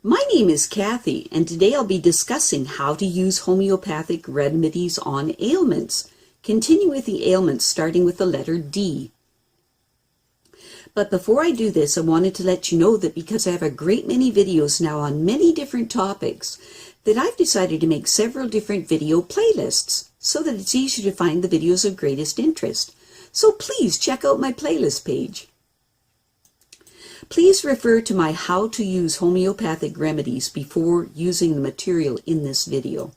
My name is Kathy, and today I'll be discussing how to use homeopathic remedies on ailments. Continue with the ailments starting with the letter D. But before I do this, I wanted to let you know that because I have a great many videos now on many different topics, that I've decided to make several different video playlists so that it's easier to find the videos of greatest interest. So please check out my playlist page. Please refer to my How to Use Homeopathic Remedies before using the material in this video.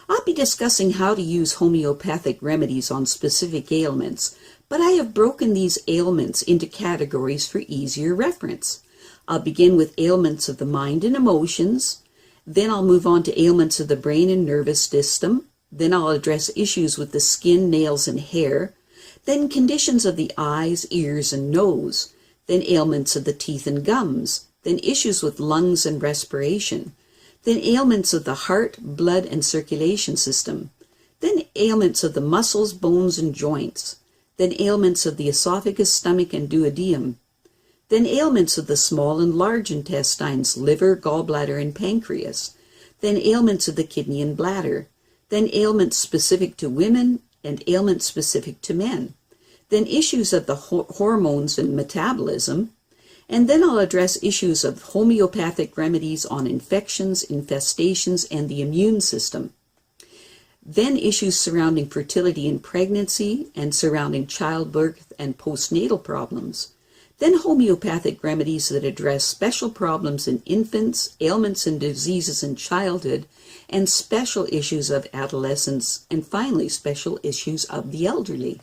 I'll be discussing how to use homeopathic remedies on specific ailments, but I have broken these ailments into categories for easier reference. I'll begin with ailments of the mind and emotions, then I'll move on to ailments of the brain and nervous system, then I'll address issues with the skin, nails, and hair, then conditions of the eyes, ears, and nose, then ailments of the teeth and gums, then issues with lungs and respiration, then ailments of the heart, blood, and circulation system, then ailments of the muscles, bones, and joints, then ailments of the esophagus, stomach, and duodenum, then ailments of the small and large intestines, liver, gallbladder, and pancreas, then ailments of the kidney and bladder, then ailments specific to women and ailments specific to men, then issues of the hormones and metabolism, and then I'll address issues of homeopathic remedies on infections, infestations, and the immune system. Then issues surrounding fertility and pregnancy and surrounding childbirth and postnatal problems. Then homeopathic remedies that address special problems in infants, ailments and diseases in childhood, and special issues of adolescence, and finally special issues of the elderly.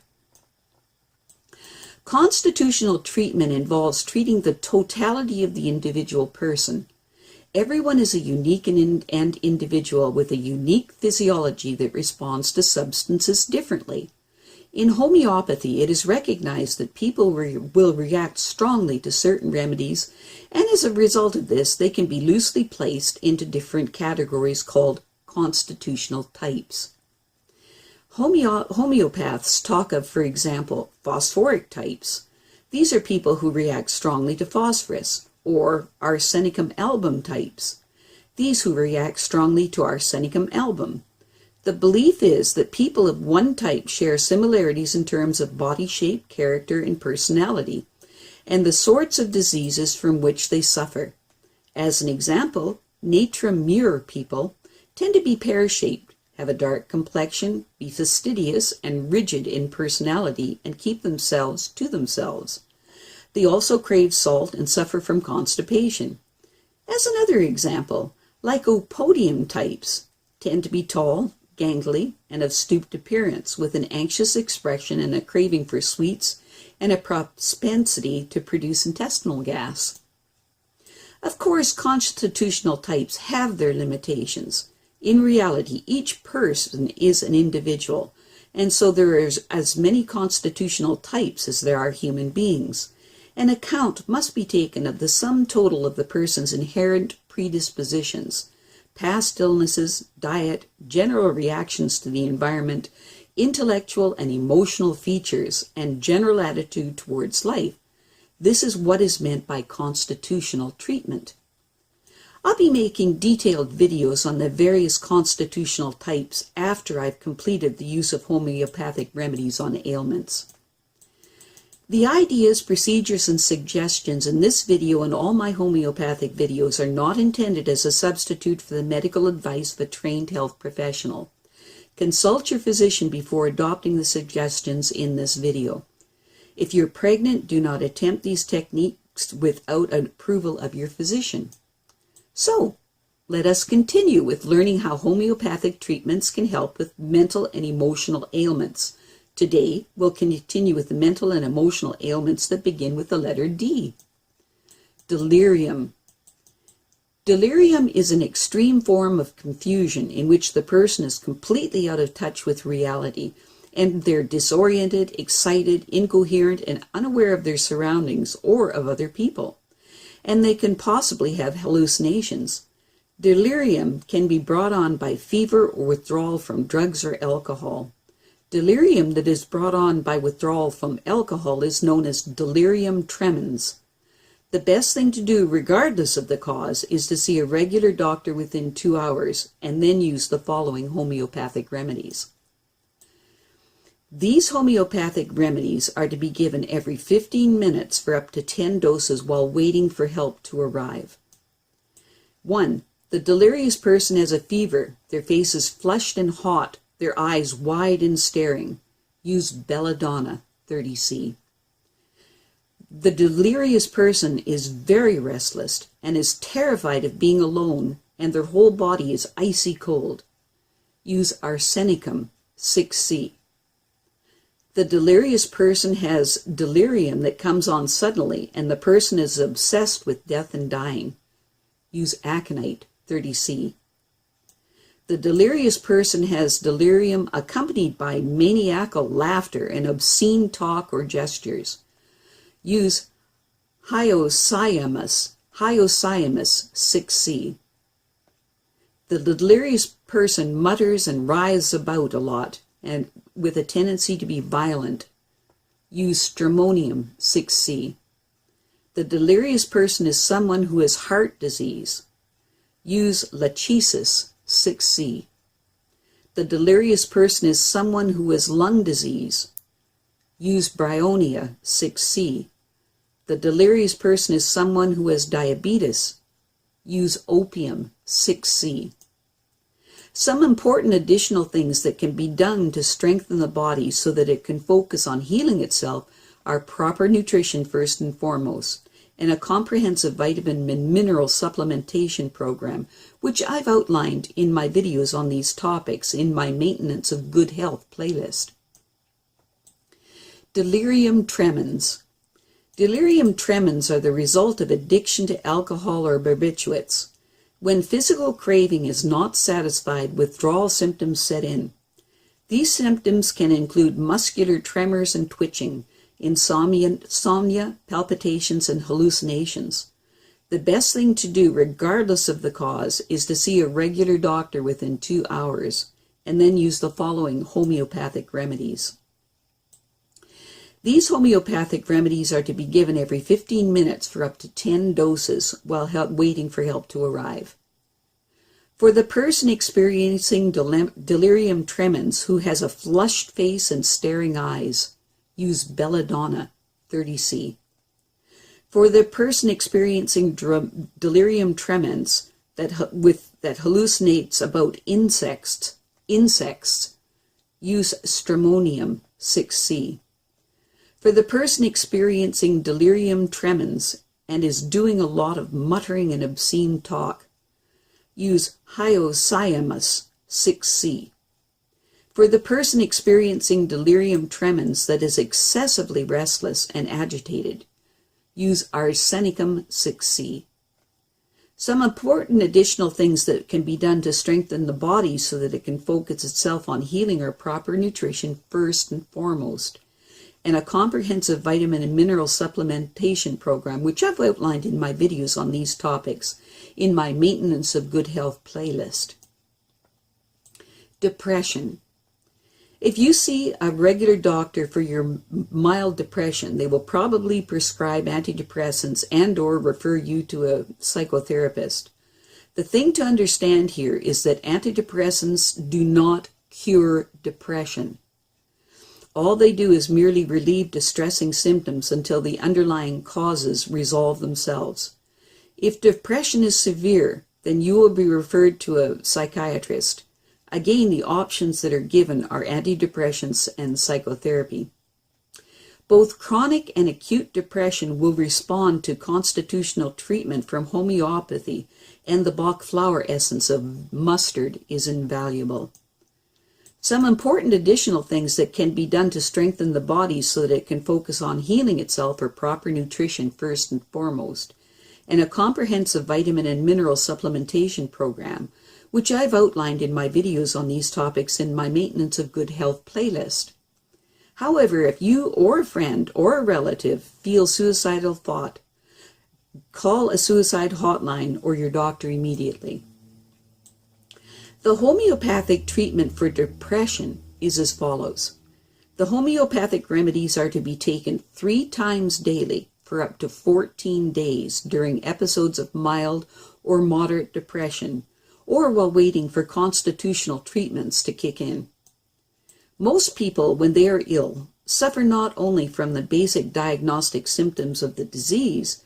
Constitutional treatment involves treating the totality of the individual person. Everyone is a unique and individual with a unique physiology that responds to substances differently. In homeopathy, it is recognized that people will react strongly to certain remedies, and as a result of this, they can be loosely placed into different categories called constitutional types. Homeopaths talk of, for example, phosphoric types. These are people who react strongly to phosphorus, or Arsenicum album types. These who react strongly to Arsenicum album. The belief is that people of one type share similarities in terms of body shape, character, and personality, and the sorts of diseases from which they suffer. As an example, Natrum Mur people tend to be pear-shaped, have a dark complexion, be fastidious and rigid in personality, and keep themselves to themselves. They also crave salt and suffer from constipation. As another example, Lycopodium types tend to be tall, gangly, and of stooped appearance, with an anxious expression and a craving for sweets and a propensity to produce intestinal gas. Of course, constitutional types have their limitations. In reality, each person is an individual, and so there is as many constitutional types as there are human beings. An account must be taken of the sum total of the person's inherent predispositions, past illnesses, diet, general reactions to the environment, intellectual and emotional features, and general attitude towards life. This is what is meant by constitutional treatment. I'll be making detailed videos on the various constitutional types after I've completed the use of homeopathic remedies on ailments. The ideas, procedures, and suggestions in this video and all my homeopathic videos are not intended as a substitute for the medical advice of a trained health professional. Consult your physician before adopting the suggestions in this video. If you're pregnant, do not attempt these techniques without approval of your physician. So, let us continue with learning how homeopathic treatments can help with mental and emotional ailments. Today, we'll continue with the mental and emotional ailments that begin with the letter D. Delirium. Delirium is an extreme form of confusion in which the person is completely out of touch with reality, and they're disoriented, excited, incoherent, and unaware of their surroundings or of other people. And they can possibly have hallucinations. Delirium can be brought on by fever or withdrawal from drugs or alcohol. Delirium that is brought on by withdrawal from alcohol is known as delirium tremens. The best thing to do, regardless of the cause, is to see a regular doctor within 2 hours and then use the following homeopathic remedies. These homeopathic remedies are to be given every 15 minutes for up to 10 doses while waiting for help to arrive. 1. The delirious person has a fever, their face is flushed and hot, their eyes wide and staring. Use Belladonna, 30C. The delirious person is very restless and is terrified of being alone, and their whole body is icy cold. Use Arsenicum, 6C. The delirious person has delirium that comes on suddenly, and the person is obsessed with death and dying. Use Aconite, 30C. The delirious person has delirium accompanied by maniacal laughter and obscene talk or gestures. Use Hyoscyamus, 6C. The delirious person mutters and writhes about a lot and with a tendency to be violent. Use Stramonium, 6C. The delirious person is someone who has heart disease. Use Lachesis, 6C. The delirious person is someone who has lung disease. Use Bryonia, 6C. The delirious person is someone who has diabetes. Use Opium, 6C. Some important additional things that can be done to strengthen the body so that it can focus on healing itself are proper nutrition first and foremost, and a comprehensive vitamin and mineral supplementation program, which I've outlined in my videos on these topics in my Maintenance of Good Health playlist. Delirium tremens. Delirium tremens are the result of addiction to alcohol or barbiturates. When physical craving is not satisfied, withdrawal symptoms set in. These symptoms can include muscular tremors and twitching, insomnia, palpitations, and hallucinations. The best thing to do, regardless of the cause, is to see a regular doctor within 2 hours, and then use the following homeopathic remedies. These homeopathic remedies are to be given every 15 minutes for up to 10 doses while waiting for help to arrive. For the person experiencing delirium tremens who has a flushed face and staring eyes, use Belladonna, 30C. For the person experiencing delirium tremens that hallucinates about insects, use Stramonium, 6C. For the person experiencing delirium tremens and is doing a lot of muttering and obscene talk, use Hyoscyamus, 6C. For the person experiencing delirium tremens that is excessively restless and agitated, use Arsenicum, 6C. Some important additional things that can be done to strengthen the body so that it can focus itself on healing are proper nutrition first and foremost, and a comprehensive vitamin and mineral supplementation program, which I've outlined in my videos on these topics in my Maintenance of Good Health playlist. Depression. If you see a regular doctor for your mild depression, they will probably prescribe antidepressants and/or refer you to a psychotherapist. The thing to understand here is that antidepressants do not cure depression. All they do is merely relieve distressing symptoms until the underlying causes resolve themselves. If depression is severe, then you will be referred to a psychiatrist. Again, the options that are given are antidepressants and psychotherapy. Both chronic and acute depression will respond to constitutional treatment from homeopathy, and the Bach flower essence of mustard is invaluable. Some important additional things that can be done to strengthen the body so that it can focus on healing itself are proper nutrition first and foremost, and a comprehensive vitamin and mineral supplementation program, which I've outlined in my videos on these topics in my Maintenance of Good Health playlist. However, if you or a friend or a relative feel suicidal thought, call a suicide hotline or your doctor immediately. The homeopathic treatment for depression is as follows. The homeopathic remedies are to be taken 3 times daily for up to 14 days during episodes of mild or moderate depression, or while waiting for constitutional treatments to kick in. Most people, when they are ill, suffer not only from the basic diagnostic symptoms of the disease,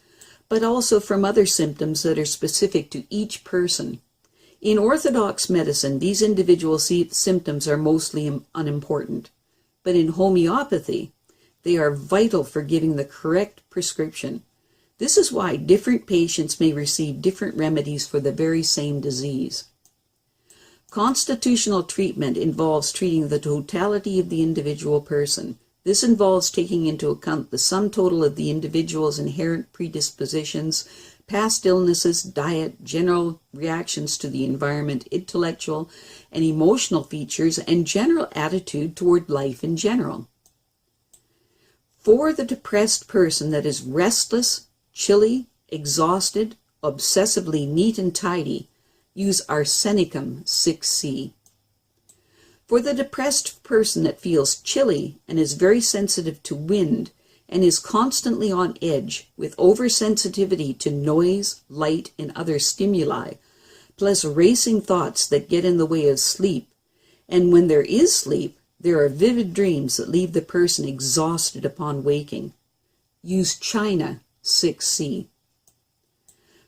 but also from other symptoms that are specific to each person. In orthodox medicine, these individual symptoms are mostly unimportant, but in homeopathy, they are vital for giving the correct prescription. This is why different patients may receive different remedies for the very same disease. Constitutional treatment involves treating the totality of the individual person. This involves taking into account the sum total of the individual's inherent predispositions, past illnesses, diet, general reactions to the environment, intellectual and emotional features, and general attitude toward life in general. For the depressed person that is restless, chilly, exhausted, obsessively neat and tidy, use Arsenicum 6C. For the depressed person that feels chilly and is very sensitive to wind and is constantly on edge with oversensitivity to noise, light, and other stimuli, plus racing thoughts that get in the way of sleep, and when there is sleep, there are vivid dreams that leave the person exhausted upon waking, use China 6C.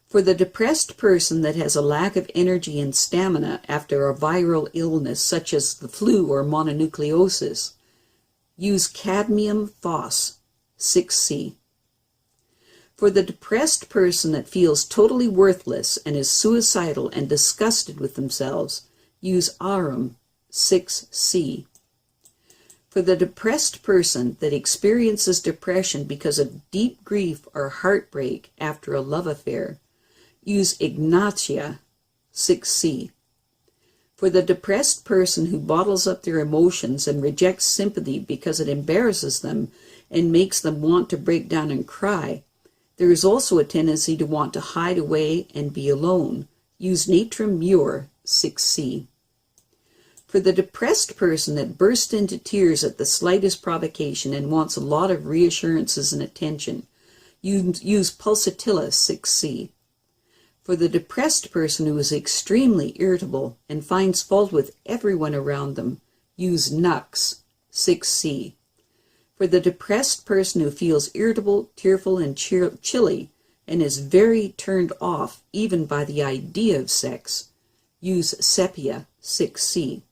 For the depressed person that has a lack of energy and stamina after a viral illness such as the flu or mononucleosis, use Cadmium Phos 6C. For the depressed person that feels totally worthless and is suicidal and disgusted with themselves, use Aurum 6C. For the depressed person that experiences depression because of deep grief or heartbreak after a love affair, use Ignatia 6C. For the depressed person who bottles up their emotions and rejects sympathy because it embarrasses them and makes them want to break down and cry, there is also a tendency to want to hide away and be alone. Use Natrum Mur 6C. For the depressed person that bursts into tears at the slightest provocation and wants a lot of reassurances and attention, use Pulsatilla 6C. For the depressed person who is extremely irritable and finds fault with everyone around them, use Nux 6C. For the depressed person who feels irritable, tearful, and chilly and is very turned off even by the idea of sex, use Sepia 6C.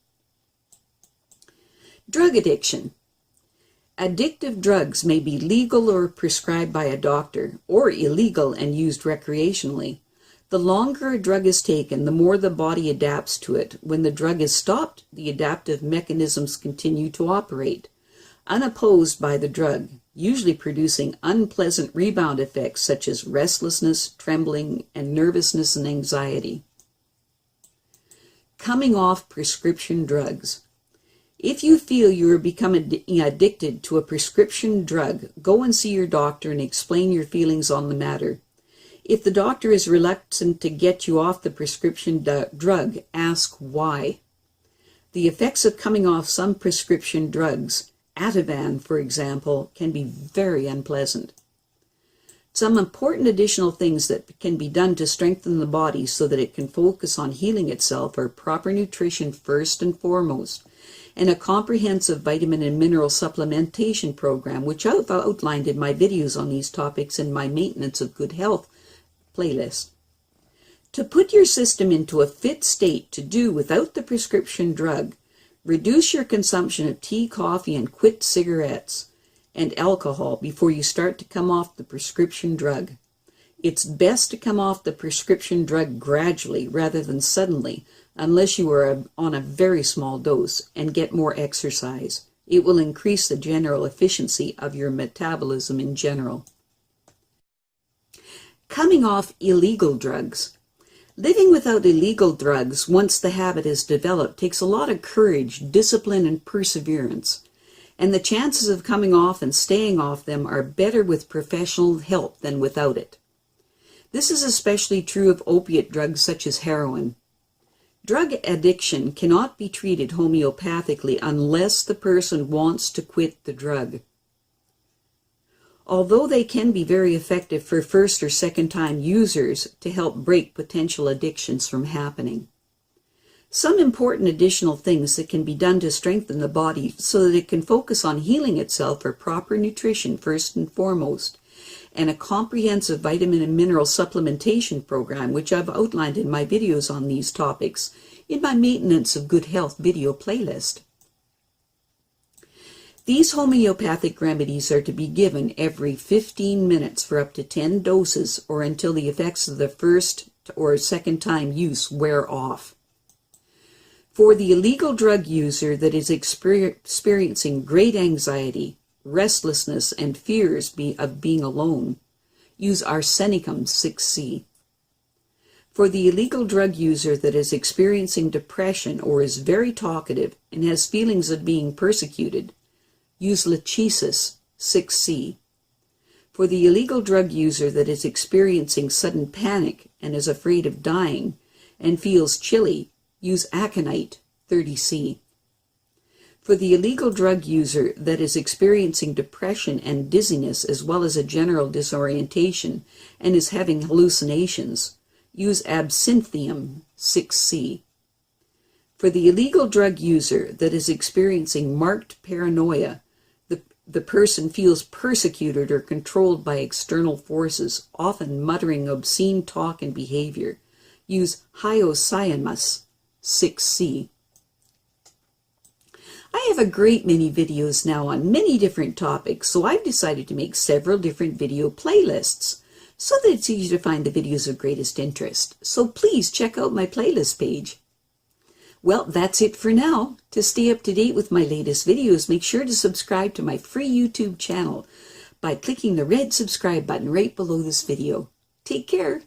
Drug addiction. Addictive drugs may be legal or prescribed by a doctor, or illegal and used recreationally. The longer a drug is taken, the more the body adapts to it. When the drug is stopped, the adaptive mechanisms continue to operate, unopposed by the drug, usually producing unpleasant rebound effects such as restlessness, trembling, and nervousness and anxiety. Coming off prescription drugs. If you feel you are becoming addicted to a prescription drug, go and see your doctor and explain your feelings on the matter. If the doctor is reluctant to get you off the prescription drug, ask why. The effects of coming off some prescription drugs, Ativan, for example, can be very unpleasant. Some important additional things that can be done to strengthen the body so that it can focus on healing itself are proper nutrition first and foremost, and a comprehensive vitamin and mineral supplementation program, which I've outlined in my videos on these topics in my Maintenance of Good Health playlist. To put your system into a fit state to do without the prescription drug, reduce your consumption of tea, coffee, and quit cigarettes and alcohol before you start to come off the prescription drug. It's best to come off the prescription drug gradually rather than suddenly, unless you are on a very small dose, and get more exercise. It will increase the general efficiency of your metabolism in general. Coming off illegal drugs. Living without illegal drugs, once the habit is developed, takes a lot of courage, discipline, and perseverance. And the chances of coming off and staying off them are better with professional help than without it. This is especially true of opiate drugs such as heroin. Drug addiction cannot be treated homeopathically unless the person wants to quit the drug. although they can be very effective for first or second time users to help break potential addictions from happening. Some important additional things that can be done to strengthen the body so that it can focus on healing itself are proper nutrition first and foremost, and a comprehensive vitamin and mineral supplementation program, which I've outlined in my videos on these topics in my Maintenance of Good Health video playlist. These homeopathic remedies are to be given every 15 minutes for up to 10 doses or until the effects of the first or second time use wear off. For the illegal drug user that is experiencing great anxiety, restlessness, and fears of being alone, use Arsenicum 6C. For the illegal drug user that is experiencing depression or is very talkative and has feelings of being persecuted, use Lachesis 6C. For the illegal drug user that is experiencing sudden panic and is afraid of dying and feels chilly, use Aconite 30C. For the illegal drug user that is experiencing depression and dizziness as well as a general disorientation and is having hallucinations, use Absinthium 6C. For the illegal drug user that is experiencing marked paranoia, the person feels persecuted or controlled by external forces, often muttering obscene talk and behavior, use Hyoscyamus 6C. I have a great many videos now on many different topics, so I've decided to make several different video playlists so that it's easy to find the videos of greatest interest. So please check out my playlist page. Well, that's it for now. To stay up to date with my latest videos, make sure to subscribe to my free YouTube channel by clicking the red subscribe button right below this video. Take care.